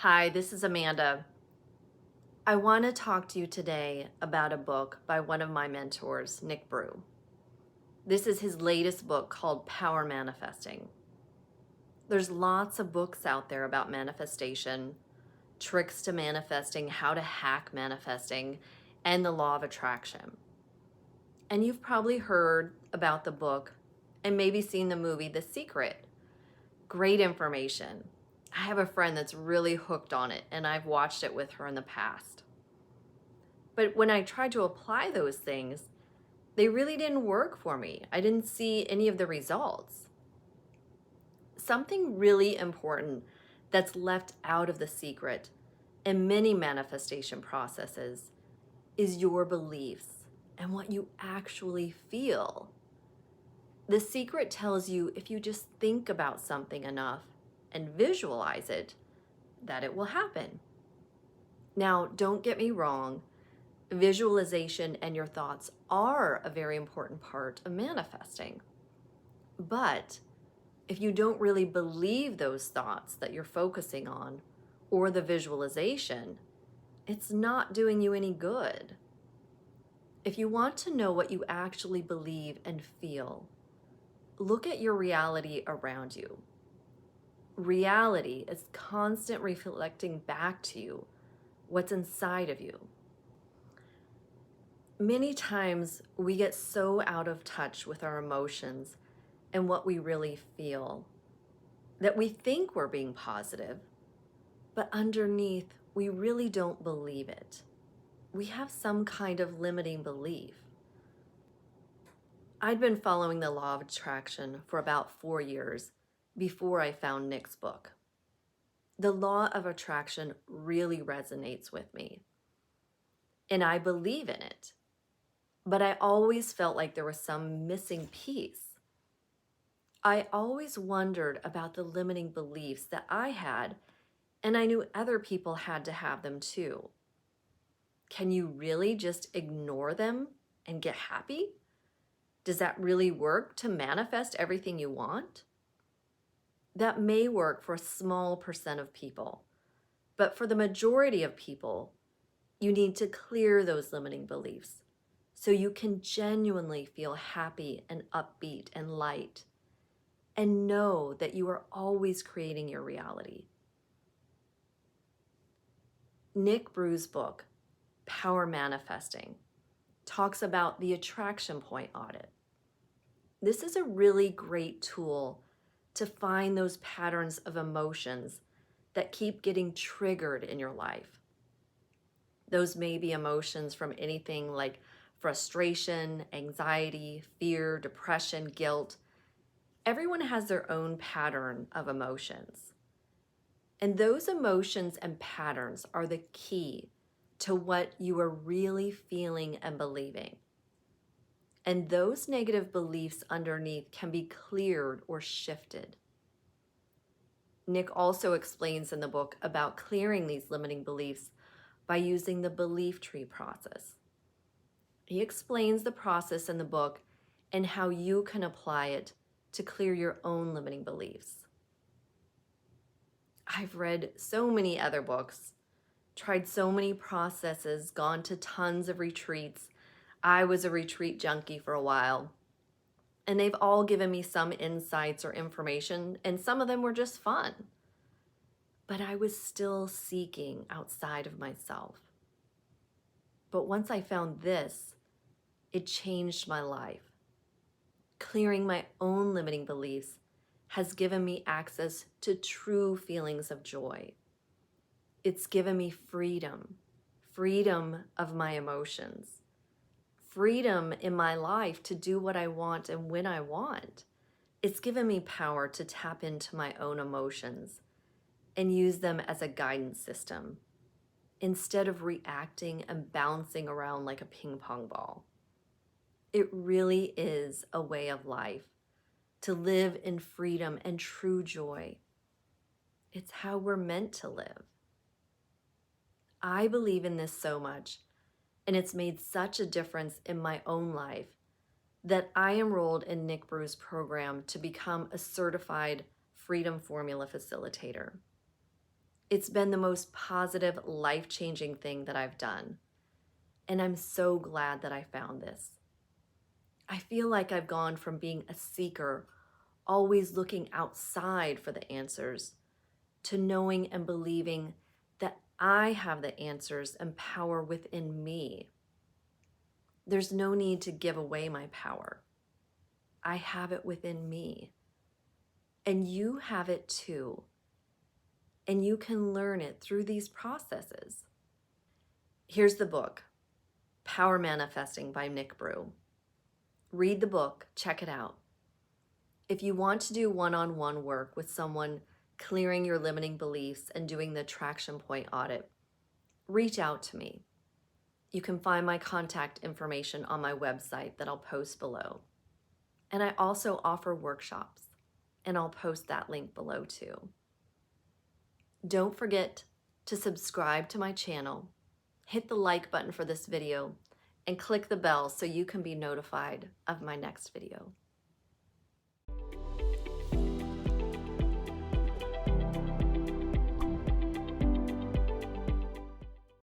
Hi, this is Amanda. I want to talk to you today about a book by one of my mentors, Nick Breau. This is his latest book called Power Manifesting. There's lots of books out there about manifestation, tricks to manifesting, how to hack manifesting, and the law of attraction. And you've probably heard about the book and maybe seen the movie The Secret. Great information. I have a friend that's really hooked on it, and I've watched it with her in the past. But when I tried to apply those things, they really didn't work for me. I didn't see any of the results. Something really important that's left out of The Secret in many manifestation processes is your beliefs and what you actually feel. The Secret tells you if you just think about something enough and visualize it, that it will happen. Now, don't get me wrong. Visualization and your thoughts are a very important part of manifesting. But if you don't really believe those thoughts that you're focusing on or the visualization, it's not doing you any good. If you want to know what you actually believe and feel, look at your reality around you. Reality is constant reflecting back to you what's inside of you. Many times we get so out of touch with our emotions and what we really feel that we think we're being positive, but underneath we really don't believe it. We have some kind of limiting belief. I'd been following the law of attraction for about 4 years before I found Nick's book. The law of attraction really resonates with me, and I believe in it. But I always felt like there was some missing piece. I always wondered about the limiting beliefs that I had, and I knew other people had to have them too. Can you really just ignore them and get happy? Does that really work to manifest everything you want? That may work for a small percent of people, but for the majority of people, you need to clear those limiting beliefs so you can genuinely feel happy and upbeat and light, and know that you are always creating your reality. Nick Breu's book, Power Manifesting, talks about the attraction point audit. This is a really great tool to find those patterns of emotions that keep getting triggered in your life. Those may be emotions from anything like frustration, anxiety, fear, depression, guilt. Everyone has their own pattern of emotions. And those emotions and patterns are the key to what you are really feeling and believing. And those negative beliefs underneath can be cleared or shifted. Nick also explains in the book about clearing these limiting beliefs by using the belief tree process. He explains the process in the book and how you can apply it to clear your own limiting beliefs. I've read so many other books, tried so many processes, gone to tons of retreats. I was a retreat junkie for a while, and they've all given me some insights or information, and some of them were just fun. But I was still seeking outside of myself. But once I found this, it changed my life. Clearing my own limiting beliefs has given me access to true feelings of joy. It's given me freedom, freedom of my emotions, freedom in my life to do what I want and when I want. It's given me power to tap into my own emotions and use them as a guidance system instead of reacting and bouncing around like a ping pong ball. It really is a way of life to live in freedom and true joy. It's how we're meant to live. I believe in this so much, and it's made such a difference in my own life that I enrolled in Nick Breu's program to become a certified Freedom Formula facilitator. It's been the most positive, life-changing thing that I've done. And I'm so glad that I found this. I feel like I've gone from being a seeker, always looking outside for the answers, to knowing and believing that I have the answers and power within me. There's no need to give away my power. I have it within me. And you have it too. And you can learn it through these processes. Here's the book, Power Manifesting by Nick Breau. Read the book, check it out. If you want to do one-on-one work with someone clearing your limiting beliefs and doing the attraction point audit, reach out to me. You can find my contact information on my website that I'll post below. And I also offer workshops, and I'll post that link below too. Don't forget to subscribe to my channel, hit the like button for this video, and click the bell so you can be notified of my next video.